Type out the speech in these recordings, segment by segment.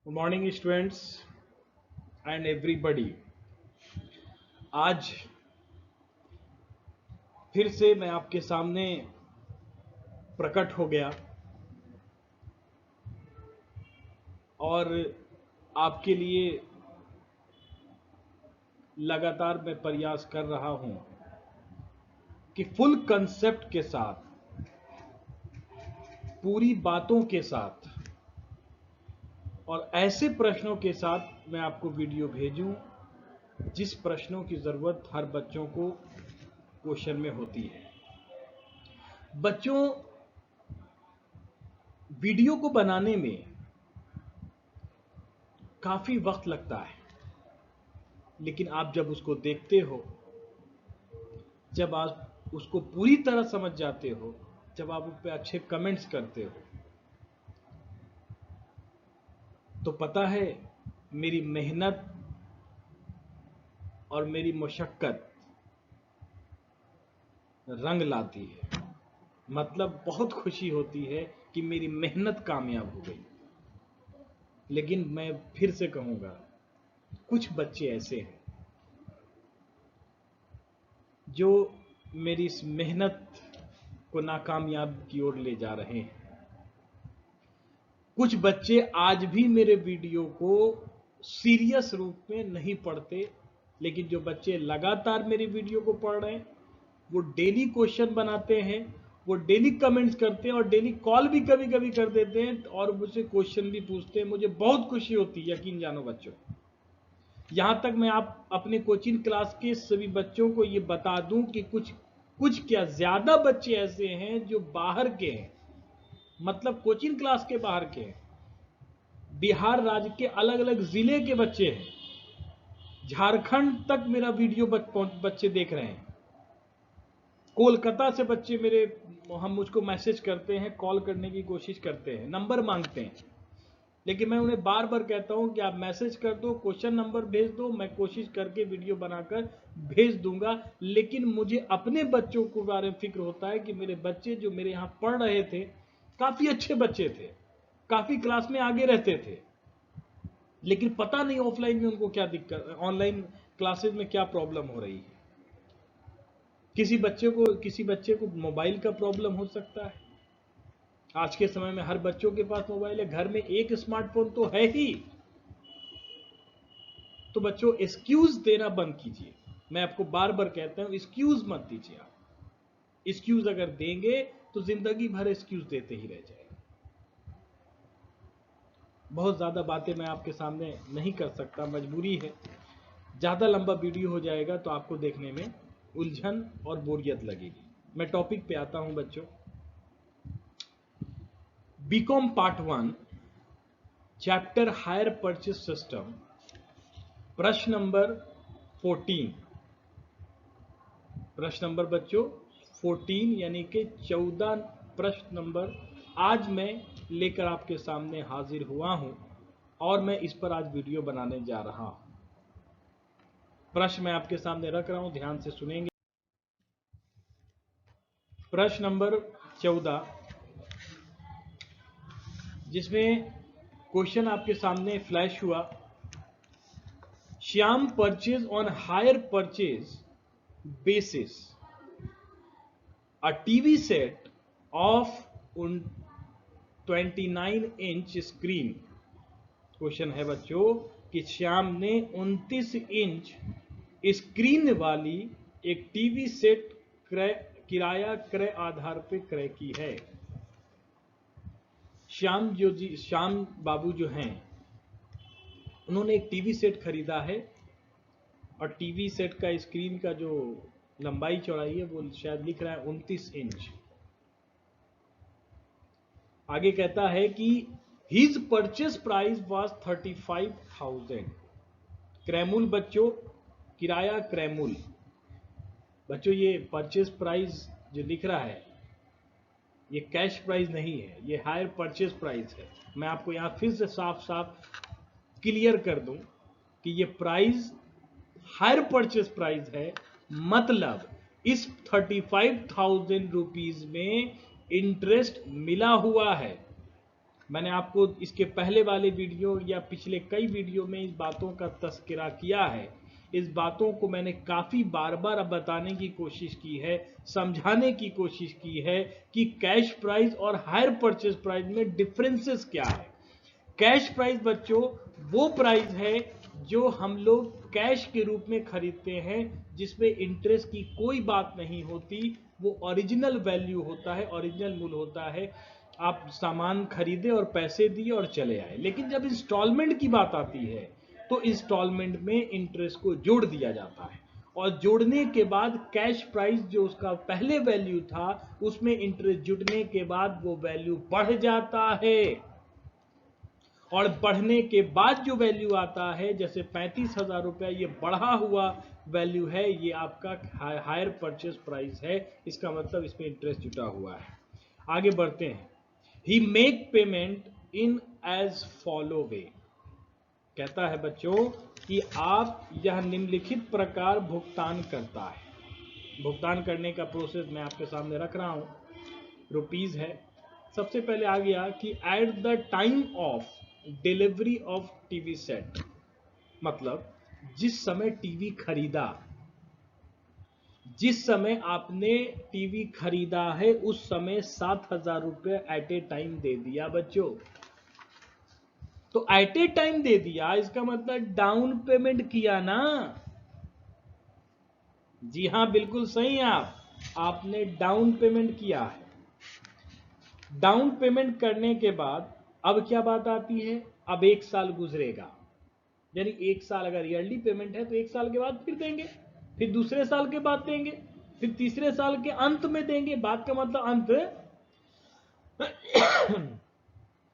Good morning students and everybody. आज फिर से मैं आपके सामने प्रकट हो गया और आपके लिए लगातार मैं प्रयास कर रहा हूं कि फुल कंसेप्ट के साथ, पूरी बातों के साथ और ऐसे प्रश्नों के साथ मैं आपको वीडियो भेजूं जिस प्रश्नों की जरूरत हर बच्चों को क्वेश्चन में होती है। बच्चों, वीडियो को बनाने में काफी वक्त लगता है, लेकिन आप जब उसको देखते हो, जब आप उसको पूरी तरह समझ जाते हो, जब आप उस पर अच्छे कमेंट्स करते हो, तो पता है मेरी मेहनत और मेरी मशक्कत रंग लाती है। मतलब बहुत खुशी होती है कि मेरी मेहनत कामयाब हो गई। लेकिन मैं फिर से कहूंगा, कुछ बच्चे ऐसे हैं जो मेरी इस मेहनत को नाकामयाब की ओर ले जा रहे हैं। कुछ बच्चे आज भी मेरे वीडियो को सीरियस रूप में नहीं पढ़ते, लेकिन जो बच्चे लगातार मेरी वीडियो को पढ़ रहे हैं, वो डेली क्वेश्चन बनाते हैं, वो डेली कमेंट्स करते हैं और डेली कॉल भी कभी कभी कर देते हैं और मुझसे क्वेश्चन भी पूछते हैं। मुझे बहुत खुशी होती है, यकीन जानो बच्चों। यहां तक मैं आप अपने कोचिंग क्लास के सभी बच्चों को ये बता दूं कि कुछ क्या ज्यादा बच्चे ऐसे हैं जो बाहर के हैं, मतलब कोचिंग क्लास के बाहर के हैं। बिहार राज्य के अलग अलग जिले के बच्चे हैं, झारखंड तक मेरा वीडियो बच्चे देख रहे हैं, कोलकाता से बच्चे हम मुझको मैसेज करते हैं, कॉल करने की कोशिश करते हैं, नंबर मांगते हैं। लेकिन मैं उन्हें बार बार कहता हूं कि आप मैसेज कर दो, क्वेश्चन नंबर भेज दो, मैं कोशिश करके वीडियो बनाकर भेज दूंगा। लेकिन मुझे अपने बच्चों के बारे में फिक्र होता है कि मेरे बच्चे जो मेरे यहां पढ़ रहे थे, काफी अच्छे बच्चे थे, काफी क्लास में आगे रहते थे, लेकिन पता नहीं ऑफलाइन में उनको क्या दिक्कत, ऑनलाइन क्लासेस में क्या प्रॉब्लम हो रही है। किसी बच्चे को मोबाइल का प्रॉब्लम हो सकता है। आज के समय में हर बच्चों के पास मोबाइल है, घर में एक स्मार्टफोन तो है ही। तो बच्चों, एक्सक्यूज देना बंद कीजिए। मैं आपको बार बार कहता हूं, एक्सक्यूज मत दीजिए। आप एक्सक्यूज अगर देंगे तो जिंदगी भर एक्सक्यूज देते ही रह जाएंगे। बहुत ज्यादा बातें मैं आपके सामने नहीं कर सकता, मजबूरी है। ज्यादा लंबा वीडियो हो जाएगा तो आपको देखने में उलझन और बोरियत लगेगी। मैं टॉपिक पे आता हूं बच्चों। BCom part 1, chapter hire purchase system, प्रश्न नंबर 14। प्रश्न नंबर बच्चों 14 यानी कि 14 प्रश्न नंबर आज मैं लेकर आपके सामने हाजिर हुआ हूं और मैं इस पर आज वीडियो बनाने जा रहा हूं। प्रश्न मैं आपके सामने रख रहा हूं, ध्यान से सुनेंगे। प्रश्न नंबर 14, जिसमें क्वेश्चन आपके सामने फ्लैश हुआ। Shyam purchase on hire purchase basis a TV set of 29-inch screen। Question है बच्चों कि श्याम ने 29 इंच स्क्रीन वाली एक टीवी सेट किराया क्रय आधार पर क्रय की है। श्याम बाबू जो हैं, उन्होंने एक टीवी सेट खरीदा है और टीवी सेट का स्क्रीन का जो लंबाई चौड़ाई है वो शायद लिख रहा है 29 इंच। आगे कहता है कि हिज परचेस प्राइस वाज 35,000। क्रयमूल बच्चों, किराया क्रयमूल। बच्चों, ये परचेस प्राइस जो लिख रहा है ये कैश प्राइस नहीं है, ये हायर परचेस प्राइस है। मैं आपको यहां फिर से साफ साफ क्लियर कर दूं कि ये प्राइस हायर परचेस प्राइस है। मतलब इस 35,000 रुपीज में इंटरेस्ट मिला हुआ है। मैंने आपको इसके पहले वाले वीडियो या पिछले कई वीडियो में इस बातों का तस्करा किया है। इस बातों को मैंने काफ़ी बार बार अब बताने की कोशिश की है, समझाने की कोशिश की है कि कैश प्राइस और हायर परचेज प्राइस में डिफरेंसेस क्या है। कैश प्राइस बच्चों वो प्राइस है जो हम लोग कैश के रूप में खरीदते हैं, जिसमें इंटरेस्ट की कोई बात नहीं होती। वो ओरिजिनल वैल्यू होता है, ओरिजिनल मूल्य होता है। आप सामान खरीदे और पैसे दिए और चले आए। लेकिन जब इंस्टॉलमेंट की बात आती है तो इंस्टॉलमेंट में इंटरेस्ट को जोड़ दिया जाता है, और जोड़ने के बाद कैश प्राइस जो उसका पहले वैल्यू था उसमें इंटरेस्ट जुड़ने के बाद वो वैल्यू बढ़ जाता है। और बढ़ने के बाद जो वैल्यू आता है, जैसे 35,000 रुपया, ये बढ़ा हुआ वैल्यू है, ये आपका हायर परचेज प्राइस है। इसका मतलब इसमें इंटरेस्ट जुटा हुआ है। आगे बढ़ते हैं। He make payment in as follow way. कहता है बच्चों कि आप यह निम्नलिखित प्रकार भुगतान करता है। भुगतान करने का प्रोसेस मैं आपके सामने रख रहा हूं। रुपीज है। सबसे पहले आ गया कि at the time of delivery of TV set, मतलब जिस समय टीवी खरीदा, जिस समय आपने टीवी खरीदा है उस समय 7,000 रुपये एट ए टाइम दे दिया बच्चों। तो एट ए टाइम दे दिया, इसका मतलब डाउन पेमेंट किया ना। जी हां, बिल्कुल सही। आपने डाउन पेमेंट किया है। डाउन पेमेंट करने के बाद अब क्या बात आती है, अब 1 साल गुजरेगा, यानी 1 साल अगर ईयरली पेमेंट है तो 1 साल के बाद फिर देंगे, फिर दूसरे साल के बाद देंगे, फिर तीसरे साल के अंत में देंगे। बात का मतलब अंत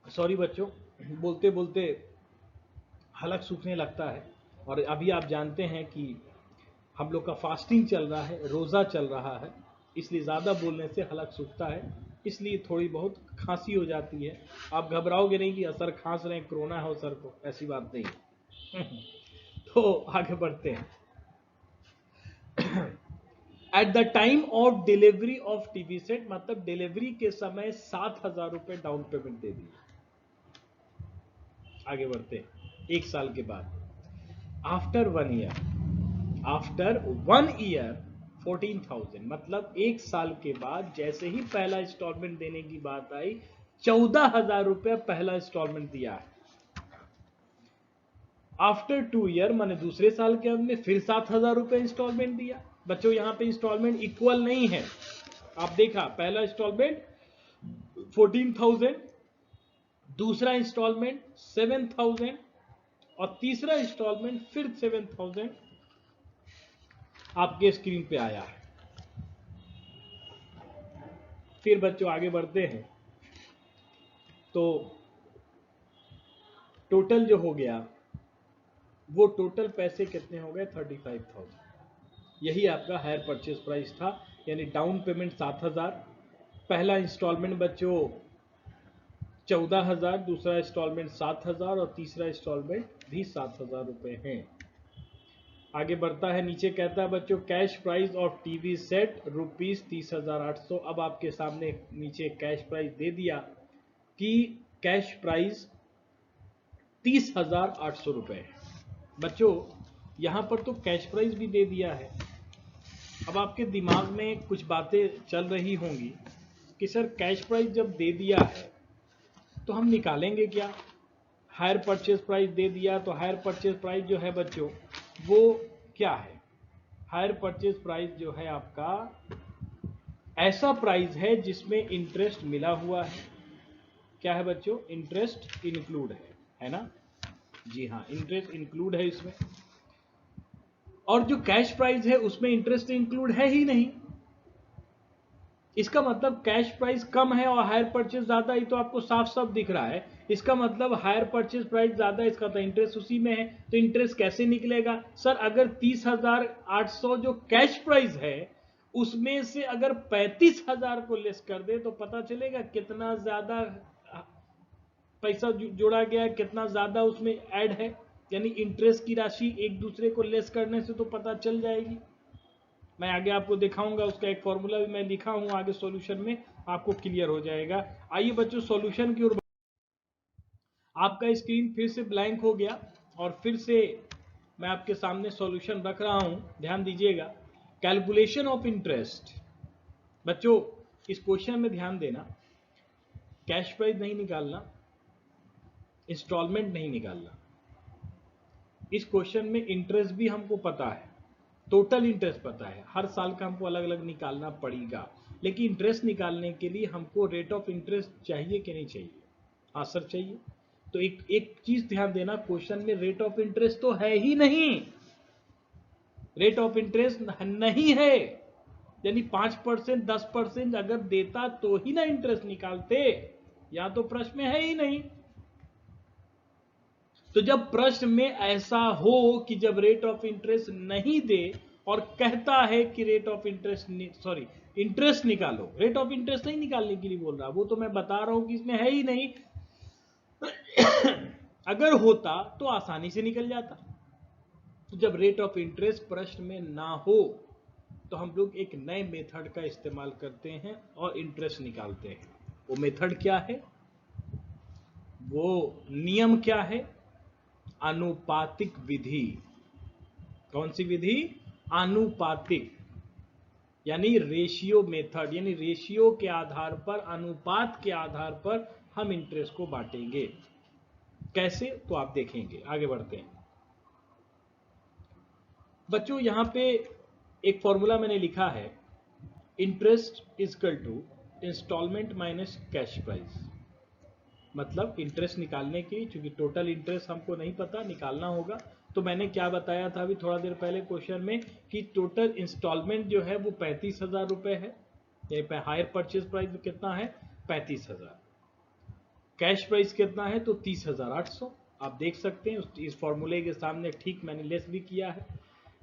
सॉरी बच्चों, बोलते बोलते हलक सूखने लगता है। और अभी आप जानते हैं कि हम लोग का फास्टिंग चल रहा है, रोज़ा चल रहा है, इसलिए ज़्यादा बोलने से हलक सूखता है, इसलिए थोड़ी बहुत खांसी हो जाती है। आप घबराओगे नहीं कि सर खांस रहे हैं, कोरोना हो सर को, ऐसी बात नहीं है। तो आगे बढ़ते हैं। At the time of delivery of TV set, मतलब डिलीवरी के समय 7,000 रुपये डाउन पेमेंट दे दिए। आगे बढ़ते हैं। 1 साल के बाद आफ्टर 1 ईयर, आफ्टर 1 ईयर 14,000, मतलब 1 साल के बाद जैसे ही पहला इंस्टॉलमेंट देने की बात आई, 14,000 रुपया पहला इंस्टॉलमेंट दिया है। आफ्टर 2 ईयर, माने दूसरे साल के अंत में फिर 7,000 रुपये इंस्टॉलमेंट दिया। बच्चों यहां पे इंस्टॉलमेंट इक्वल नहीं है। आप देखा, पहला इंस्टॉलमेंट 14,000, दूसरा इंस्टॉलमेंट 7,000, और तीसरा इंस्टॉलमेंट फिर 7,000 आपके स्क्रीन पे आया है। फिर बच्चों आगे बढ़ते हैं तो टोटल जो हो गया, वो टोटल पैसे कितने हो गए, 35,000। यही आपका हायर परचेज प्राइस था, यानी डाउन पेमेंट 7,000, पहला इंस्टॉलमेंट बच्चों 14,000, दूसरा इंस्टॉलमेंट 7,000 और तीसरा इंस्टॉलमेंट भी 7,000 रुपये हैं। आगे बढ़ता है, नीचे कहता है बच्चों cash price of TV set ₹30,800। अब आपके सामने नीचे कैश प्राइस दे दिया कि कैश प्राइस 30,800 रुपये है। बच्चों यहां पर तो कैश प्राइस भी दे दिया है। अब आपके दिमाग में कुछ बातें चल रही होंगी कि सर कैश प्राइस जब दे दिया है तो हम निकालेंगे क्या। हायर परचेज प्राइस दे दिया तो हायर परचेज प्राइस जो है बच्चों वो क्या है, हायर परचेज प्राइस जो है आपका ऐसा प्राइस है जिसमें इंटरेस्ट मिला हुआ है। क्या है बच्चों, इंटरेस्ट इंक्लूड है ना। जी हाँ, इंटरेस्ट इंक्लूड है इसमें। और जो कैश प्राइस है उसमें इंटरेस्ट इंक्लूड है ही नहीं। इसका मतलब कैश प्राइस कम है और हायर परचेज ज्यादा, ही तो आपको साफ साफ दिख रहा है। इसका मतलब हायर परचेज प्राइस ज्यादा, इसका तो इंटरेस्ट उसी में है। तो इंटरेस्ट कैसे निकलेगा सर, अगर 30,800 जो कैश प्राइस है उसमें से अगर 35,000 को लेस कर दे तो पता चलेगा कितना ज्यादा पैसा जोड़ा गया है, कितना ज्यादा उसमें ऐड है। यानी इंटरेस्ट की राशि एक दूसरे को लेस करने से तो पता चल जाएगी। मैं आगे आपको दिखाऊंगा, उसका एक फॉर्मूला भी मैं लिखा हूं, आगे सॉल्यूशन में आपको क्लियर हो जाएगा। आइए बच्चों सॉल्यूशन की ओर आपका स्क्रीन फिर से ब्लैंक हो गया और फिर से मैं आपके सामने सॉल्यूशन रख रहा हूं, ध्यान दीजिएगा। Calculation of interest. बच्चों इस क्वेश्चन में ध्यान देना, कैश प्राइस नहीं निकालना, इंस्टॉलमेंट नहीं निकालना। इस क्वेश्चन में इंटरेस्ट भी हमको पता है, टोटल इंटरेस्ट पता है, हर साल का हमको अलग अलग निकालना पड़ेगा, लेकिन इंटरेस्ट निकालने के लिए हमको रेट ऑफ इंटरेस्ट चाहिए कि नहीं चाहिए? हाँ सर चाहिए। तो एक चीज ध्यान देना, क्वेश्चन में रेट ऑफ इंटरेस्ट तो है ही नहीं, रेट ऑफ इंटरेस्ट नहीं है, यानी 5% 10% अगर देता तो ही ना इंटरेस्ट निकालते, या तो प्रश्न में है ही नहीं। तो जब प्रश्न में ऐसा हो कि जब रेट ऑफ इंटरेस्ट नहीं दे और कहता है कि रेट ऑफ इंटरेस्ट इंटरेस्ट निकालो, रेट ऑफ इंटरेस्ट नहीं निकालने के लिए बोल रहा, वो तो मैं बता रहा हूं कि इसमें है ही नहीं। अगर होता तो आसानी से निकल जाता। तो जब रेट ऑफ इंटरेस्ट प्रश्न में ना हो तो हम लोग एक नए मेथड का इस्तेमाल करते हैं और इंटरेस्ट निकालते हैं। वो मेथड क्या है, वो नियम क्या है? आनुपातिक विधि। कौन सी विधि? आनुपातिक, यानी रेशियो मेथड, यानी रेशियो के आधार पर, अनुपात के आधार पर हम इंटरेस्ट को बांटेंगे। कैसे? तो आप देखेंगे। आगे बढ़ते हैं बच्चों। यहां पे एक फॉर्मूला मैंने लिखा है, interest is equal to instalment minus cash price. मतलब इंटरेस्ट निकालने की, चूंकि टोटल इंटरेस्ट हमको नहीं पता, निकालना होगा। तो मैंने क्या बताया था अभी थोड़ा देर पहले क्वेश्चन में कि टोटल इंस्टॉलमेंट जो है वो 35,000 रुपए है, या हायर परचेज प्राइस कितना है? 35,000। कैश प्राइस कितना है? तो 30,800। आप देख सकते हैं इस फॉर्मूले के सामने ठीक मैंने लेस भी किया है।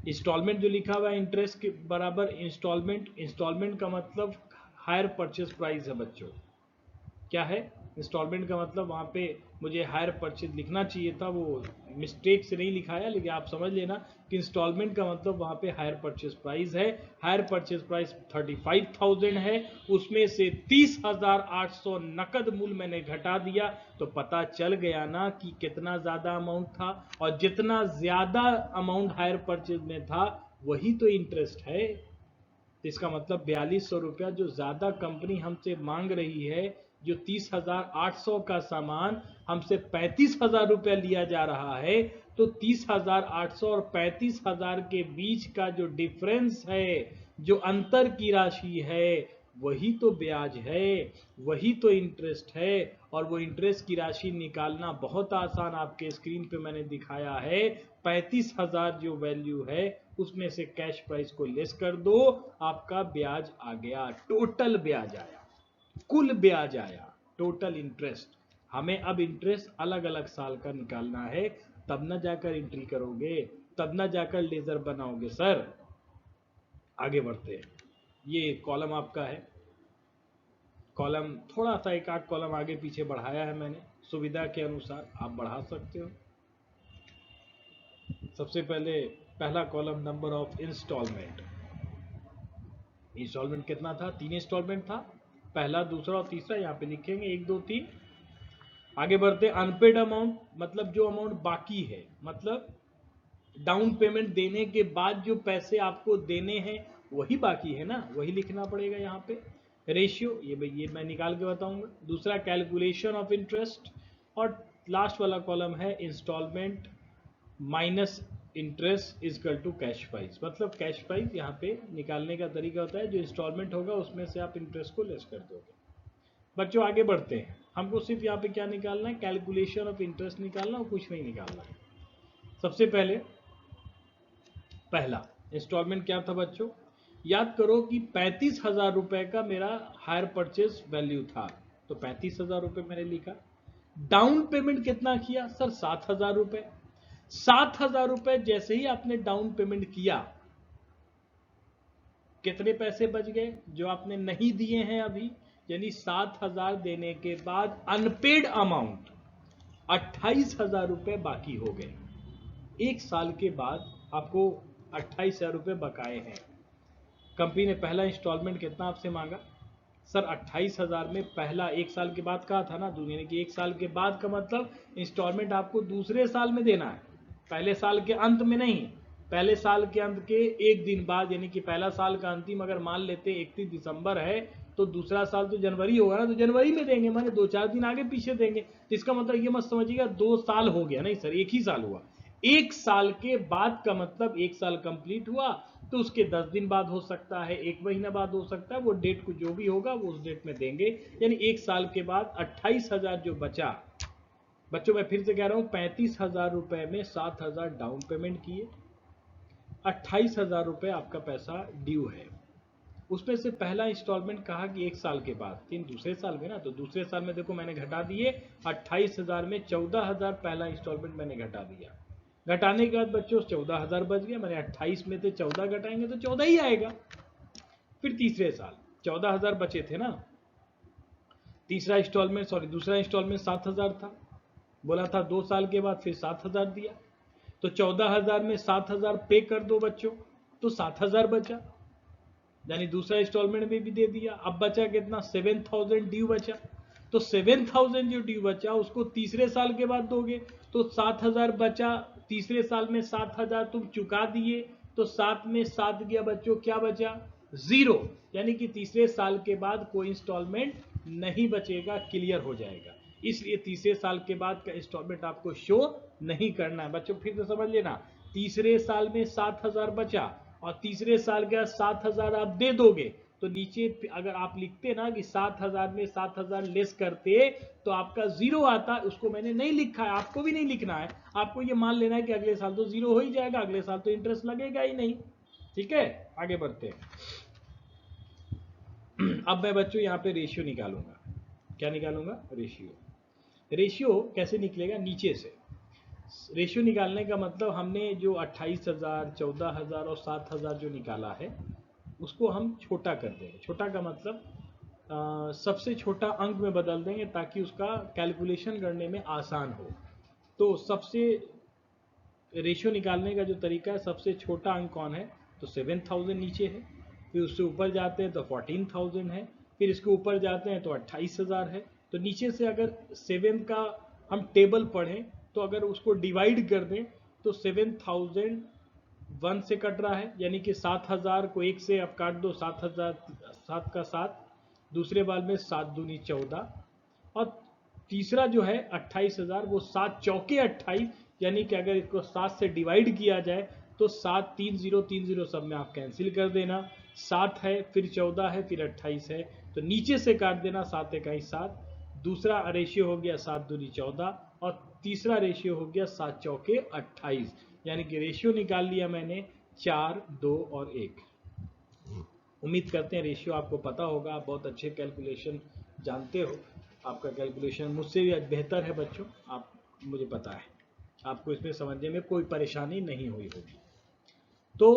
इंस्टॉलमेंट जो लिखा हुआ है इंटरेस्ट के बराबर इंस्टॉलमेंट का मतलब हायर परचेज प्राइस है बच्चों। क्या है? इंस्टॉलमेंट का मतलब, वहां पे मुझे हायर परचेज लिखना चाहिए था, वो मिस्टेक से नहीं लिखाया, लेकिन आप समझ लेना कि इंस्टॉलमेंट का मतलब वहां पे हायर परचेज प्राइस है। हायर परचेज प्राइस 35,000 है, उसमें से 30,800 नकद मूल्य मैंने घटा दिया, तो पता चल गया ना कि कितना ज्यादा अमाउंट था। और जितना ज्यादा अमाउंट हायर परचेज में था वही तो इंटरेस्ट है। इसका मतलब 4200 रुपया जो ज्यादा कंपनी हमसे मांग रही है, जो 30,800 का सामान हमसे 35,000 रुपया लिया जा रहा है, तो 30,800 और 35,000 के बीच का जो डिफरेंस है, जो अंतर की राशि है, वही तो ब्याज है, वही तो इंटरेस्ट है। और वो इंटरेस्ट की राशि निकालना बहुत आसान, आपके स्क्रीन पे मैंने दिखाया है। 35,000 जो वैल्यू है उसमें से कैश प्राइस को लेस कर दो, आपका ब्याज आ गया, टोटल ब्याज आया, कुल ब्याज आया, टोटल इंटरेस्ट। हमें अब इंटरेस्ट अलग अलग साल का निकालना है, तब ना जाकर एंट्री करोगे, तब ना जाकर लेजर बनाओगे सर। आगे बढ़ते हैं। ये कॉलम आपका है, कॉलम थोड़ा सा एक आध कॉलम आगे पीछे बढ़ाया है मैंने, सुविधा के अनुसार आप बढ़ा सकते हो। सबसे पहले पहला column, number of instalment. Instalment कितना था? 3 इंस्टॉलमेंट था, पहला, दूसरा और तीसरा, यहाँ पे लिखेंगे 1 2 3। आगे बढ़ते, अनपेड अमाउंट, मतलब जो अमाउंट बाकी है, मतलब डाउन पेमेंट देने के बाद जो पैसे आपको देने हैं वही बाकी है ना, वही लिखना पड़ेगा यहाँ पे। रेशियो, ये मैं निकाल के बताऊंगा। दूसरा कैलकुलेशन ऑफ इंटरेस्ट, और लास्ट वाला कॉलम है instalment minus interest is equal to cash price. मतलब कैश प्राइस यहाँ पे निकालने का तरीका होता है, जो इंस्टॉलमेंट होगा उसमें से आप इंटरेस्ट को लेस कर दोगे। बच्चों आगे बढ़ते हैं, हमको सिर्फ यहाँ पे क्या निकालना है? कैलकुलेशन ऑफ इंटरेस्ट निकालना, और कुछ नहीं निकालना है। सबसे पहले पहला इंस्टॉलमेंट क्या था बच्चों? याद करो कि 35,000 रुपए का मेरा हायर परचेज वैल्यू था, तो 35,000 रुपए मैंने लिखा। डाउन पेमेंट कितना किया सर? 7,000 रुपए। 7,000 रुपए जैसे ही आपने डाउन पेमेंट किया, कितने पैसे बच गए जो आपने नहीं दिए हैं अभी? यानी 7,000 देने के बाद अनपेड अमाउंट 28,000 रुपए बाकी हो गए। एक साल के बाद आपको 28,000 रुपए बकाए हैं। कंपनी ने पहला इंस्टॉलमेंट कितना आपसे मांगा? सर 28,000 में पहला 1 साल के बाद कहा था ना, यानी कि 1 साल के बाद का मतलब इंस्टॉलमेंट आपको दूसरे साल में देना है, पहले साल के अंत में नहीं। पहले साल के अंत के 1 दिन बाद, यानी कि पहला साल का अंतिम अगर मान लेते 31 दिसंबर है तो दूसरा साल तो जनवरी होगा ना, तो जनवरी में देंगे, माने 2-4 दिन आगे पीछे देंगे। तो इसका मतलब ये मत समझिएगा 2 साल हो गया, नहीं सर, 1 ही साल हुआ। 1 साल के बाद का मतलब 1 साल कंप्लीट हुआ तो उसके 10 दिन बाद हो सकता है, 1 महीना बाद हो सकता है, वो डेट को जो भी होगा वो उस डेट में देंगे। यानी 1 साल के बाद 28,000 जो बचा, बच्चों मैं फिर से कह रहा हूं 35,000 रुपए में 7,000 डाउन पेमेंट किए, 28,000 रुपए आपका पैसा ड्यू है। उसमें से पहला इंस्टॉलमेंट कहा कि 1 साल के बाद, तीन दूसरे साल में ना, तो दूसरे साल में देखो मैंने घटा दिए, 28,000 में 14,000 पहला इंस्टॉलमेंट मैंने घटा दिया। घटाने के बाद बच्चों 14,000 बच गया, मैंने 28 में से 14 घटाएंगे तो 14 ही आएगा। फिर तीसरे साल 14,000 बचे थे ना, तीसरा इंस्टॉलमेंट, सॉरी दूसरा इंस्टॉलमेंट 7,000 था, बोला था 2 साल के बाद फिर 7,000 दिया, तो 14,000 में 7,000 पे कर दो बच्चों, तो 7,000 बचा, यानी दूसरा इंस्टॉलमेंट में भी दे दिया। अब बचा कितना, 7,000 ड्यू बचा, तो 7,000 जो ड्यू बचा उसको तीसरे साल के बाद दोगे, तो 7,000 बचा, तीसरे साल में 7,000 तुम चुका दिए, तो 7 में 7 गया बच्चों, क्या बचा, 0, यानी कि तीसरे साल के बाद कोई इंस्टॉलमेंट नहीं बचेगा, क्लियर हो जाएगा। इसलिए तीसरे साल के बाद का इंस्टॉलमेंट आपको शो नहीं करना है बच्चों, फिर से समझ लेना, तीसरे साल में 7,000 बचा और तीसरे साल का 7,000 आप दे दोगे, तो नीचे अगर आप लिखते ना कि 7,000 में 7,000 लेस करते तो आपका 0 आता, उसको मैंने नहीं लिखा है, आपको भी नहीं लिखना है, आपको ये मान लेना है कि अगले साल तो 0 हो ही जाएगा, अगले साल तो इंटरेस्ट लगेगा ही नहीं। ठीक है, आगे बढ़ते हैं। अब मैं बच्चों यहाँ पे रेशियो निकालूंगा, क्या निकालूंगा, रेशियो। रेशियो कैसे निकलेगा, नीचे से। रेशियो निकालने का मतलब हमने जो 28,000, 14,000 और 7,000 जो निकाला है उसको हम छोटा कर देंगे। छोटा का मतलब सबसे छोटा अंक में बदल देंगे ताकि उसका कैलकुलेशन करने में आसान हो। तो सबसे रेशियो निकालने का जो तरीका है, सबसे छोटा अंक कौन है, तो 7,000 नीचे है, फिर उससे ऊपर जाते हैं तो 14,000 है, फिर इसके ऊपर जाते हैं तो 28,000 है। तो नीचे से अगर 7 का हम टेबल पढ़ें तो अगर उसको डिवाइड कर दें तो 7,000 1 से कट रहा है, यानी कि 7,000 को 1 से अब काट दो, 7,000, 7 का 7, दूसरे बार में 7 दूनी 14, और तीसरा जो है 28,000 वो 7 चौके 28, यानी कि अगर इसको 7 से डिवाइड किया जाए तो 7 3 0 3 0 सब में आप कैंसिल कर देना, 7 है फिर 14 है फिर 28 है, तो नीचे से काट देना, 7 21 7, दूसरा रेशियो हो गया 7 दूनी 14 और तीसरा रेशियो हो गया 7 चौके 28, यानी कि रेशियो निकाल लिया मैंने 4 2 और 1। उम्मीद करते हैं रेशियो आपको पता होगा, आप बहुत अच्छे कैलकुलेशन जानते हो, आपका कैलकुलेशन मुझसे भी बेहतर है बच्चों, आप, मुझे पता है आपको इसमें समझने में कोई परेशानी नहीं हुई होगी। तो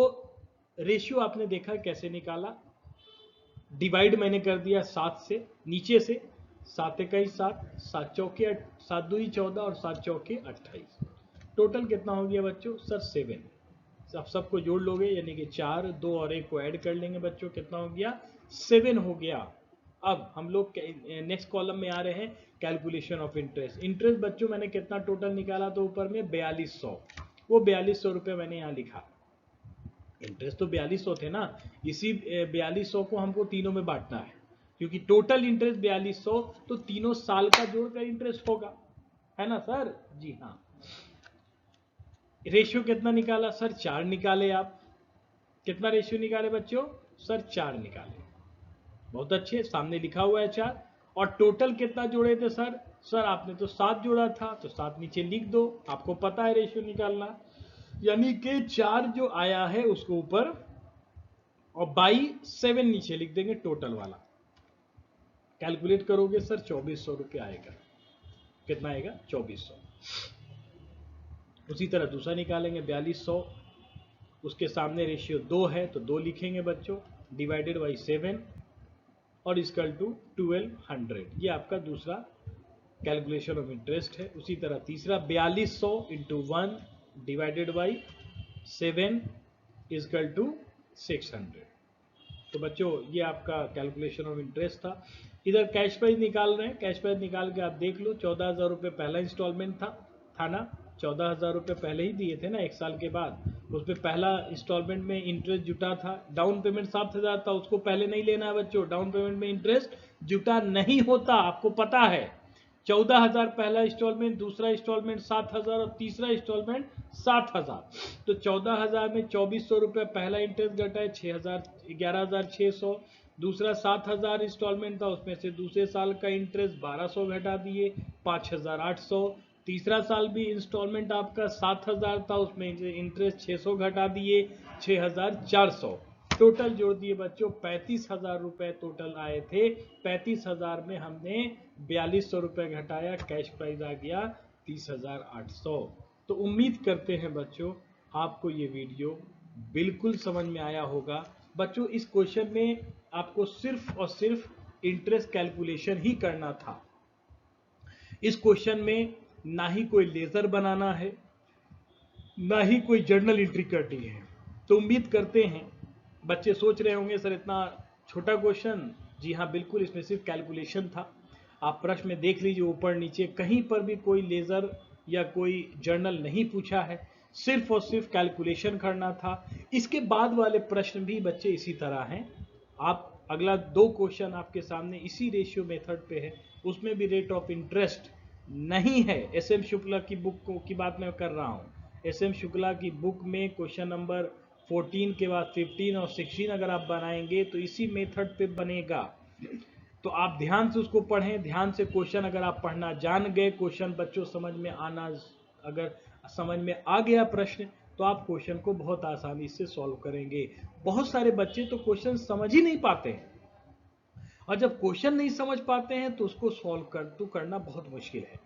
रेशियो आपने देखा कैसे निकाला, डिवाइड मैंने कर दिया 7 से, नीचे से 7 21 7, 7 चौके 7 दूनी 14 और 7 चौके 28, टोटल कितना हो गया बच्चों, सर 7। आप सबको जोड़ लोगे यानी कि 4 2 और 1 को ऐड कर लेंगे बच्चों, कितना हो गया, 7 हो गया। अब हम लोग नेक्स्ट कॉलम में आ रहे हैं, कैलकुलेशन ऑफ इंटरेस्ट। इंटरेस्ट बच्चों मैंने कितना टोटल निकाला, तो ऊपर में 4200, वो 4200 रुपये मैंने यहाँ लिखा। इंटरेस्ट तो 4200 थे ना, इसी 4200 को हमको तीनों में बांटना है, क्योंकि टोटल इंटरेस्ट 4200, तो तीनों साल का जोड़कर इंटरेस्ट होगा, है ना सर, जी हाँ। रेशियो कितना निकाला, सर 4 निकाले आप, कितना रेशियो निकाले बच्चों, सर 4 निकाले, बहुत अच्छे, सामने लिखा हुआ है 4। और टोटल कितना जोड़े थे सर, सर आपने तो 7 जोड़ा था, तो 7 नीचे लिख दो, आपको पता है रेशियो निकालना, यानी कि 4 जो आया है उसको ऊपर और बाई 7 नीचे लिख देंगे टोटल वाला, कैलकुलेट करोगे सर 2400 रुपये आएगा, कितना आएगा, 2400। उसी तरह दूसरा निकालेंगे 4200, उसके सामने रेशियो 2 है तो 2 लिखेंगे बच्चों, डिवाइडेड बाई 7 और इक्वल टू 1200, ये आपका दूसरा कैलकुलेशन ऑफ इंटरेस्ट है। उसी तरह तीसरा 4200 into 1 divided by 7 equal to 600, तो बच्चों ये आपका कैलकुलेशन ऑफ इंटरेस्ट था। इधर कैश प्राइस निकाल रहे हैं, कैश प्राइस निकाल के आप देख लो 14,000 रुपये पहला इंस्टॉलमेंट था ना, 14,000 रुपये पहले ही दिए थे ना 1 साल के बाद, उसमें पहला इंस्टॉलमेंट में इंटरेस्ट जुटा था, डाउन पेमेंट 7,000 था, उसको पहले नहीं लेना है बच्चों, डाउन पेमेंट में इंटरेस्ट जुटा नहीं होता, आपको पता है। 14,000 पहला इंस्टॉलमेंट, दूसरा इंस्टॉलमेंट 7,000 और तीसरा इंस्टॉलमेंट 7,000, तो 14,000 में 2,400 रुपये पहला इंटरेस्ट घटा है, 11,600, दूसरा 7,000 इंस्टॉलमेंट था, उसमें से दूसरे साल का इंटरेस्ट 1,200 घटा दिए 5,800, तीसरा साल भी इंस्टॉलमेंट आपका 7,000 था, उसमें इंटरेस्ट 600 घटा दिए 6,400, टोटल जोड़ दिए बच्चों 35,000 रुपए टोटल आए थे। 35,000 में हमने 4,200 रुपए घटाया, कैश प्राइस आ गया 30,800। तो उम्मीद करते हैं बच्चों आपको ये वीडियो बिल्कुल समझ में आया होगा। बच्चों इस क्वेश्चन में आपको सिर्फ और सिर्फ इंटरेस्ट कैलकुलेशन ही करना था। इस क्वेश्चन में ना ही कोई लेजर बनाना है, ना ही कोई जर्नल एंट्री करनी है। तो उम्मीद करते हैं बच्चे सोच रहे होंगे सर इतना छोटा क्वेश्चन, जी हाँ बिल्कुल, इसमें सिर्फ कैलकुलेशन था। आप प्रश्न में देख लीजिए ऊपर नीचे कहीं पर भी कोई लेजर या कोई जर्नल नहीं पूछा है, सिर्फ और सिर्फ कैलकुलेशन करना था। इसके बाद वाले प्रश्न भी बच्चे इसी तरह हैं। आप अगला 2 क्वेश्चन आपके सामने इसी रेशियो मेथड पे है, उसमें भी रेट ऑफ इंटरेस्ट नहीं है। SM शुक्ला की बुक की बात मैं कर रहा हूँ। SM शुक्ला की बुक में क्वेश्चन नंबर 14 के बाद 15 और 16 अगर आप बनाएंगे तो इसी मेथड पे बनेगा। तो आप ध्यान से उसको पढ़ें, ध्यान से क्वेश्चन अगर आप पढ़ना जान गए, क्वेश्चन बच्चों समझ में आना, अगर समझ में आ गया प्रश्न, तो आप क्वेश्चन को बहुत आसानी से सॉल्व करेंगे। बहुत सारे बच्चे तो क्वेश्चन समझ ही नहीं पाते हैं, और जब क्वेश्चन नहीं समझ पाते हैं तो उसको सॉल्व करना बहुत मुश्किल है।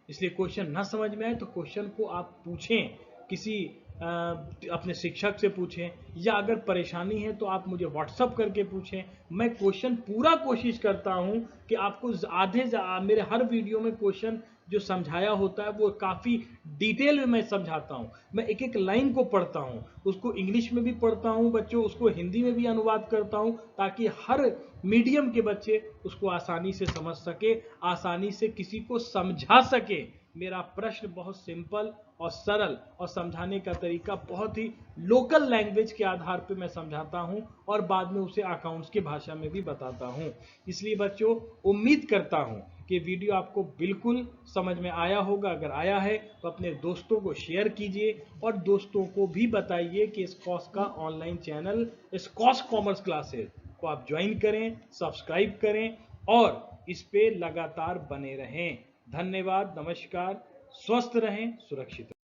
इसलिए क्वेश्चन ना समझ में आए तो क्वेश्चन को आप पूछें, किसी अपने शिक्षक से पूछें, या अगर परेशानी है तो आप मुझे व्हाट्सअप करके पूछें। मैं क्वेश्चन पूरा कोशिश करता हूं कि आपको मेरे हर वीडियो में क्वेश्चन जो समझाया होता है वो काफ़ी डिटेल में मैं समझाता हूं। मैं एक एक लाइन को पढ़ता हूं, उसको इंग्लिश में भी पढ़ता हूं बच्चों, उसको हिंदी में भी अनुवाद करता हूं, ताकि हर मीडियम के बच्चे उसको आसानी से समझ सके, आसानी से किसी को समझा सके। मेरा प्रश्न बहुत सिंपल और सरल, और समझाने का तरीका बहुत ही लोकल लैंग्वेज के आधार पे मैं समझाता हूं, और बाद में उसे अकाउंट्स की भाषा में भी बताता हूं। इसलिए बच्चों उम्मीद करता हूं कि वीडियो आपको बिल्कुल समझ में आया होगा। अगर आया है तो अपने दोस्तों को शेयर कीजिए, और दोस्तों को भी बताइए कि स्कॉस का ऑनलाइन चैनल स्कॉस कॉमर्स क्लासेस को आप ज्वाइन करें, सब्सक्राइब करें, और इस पे लगातार बने रहें। धन्यवाद, नमस्कार, स्वस्थ रहें, सुरक्षित रहें।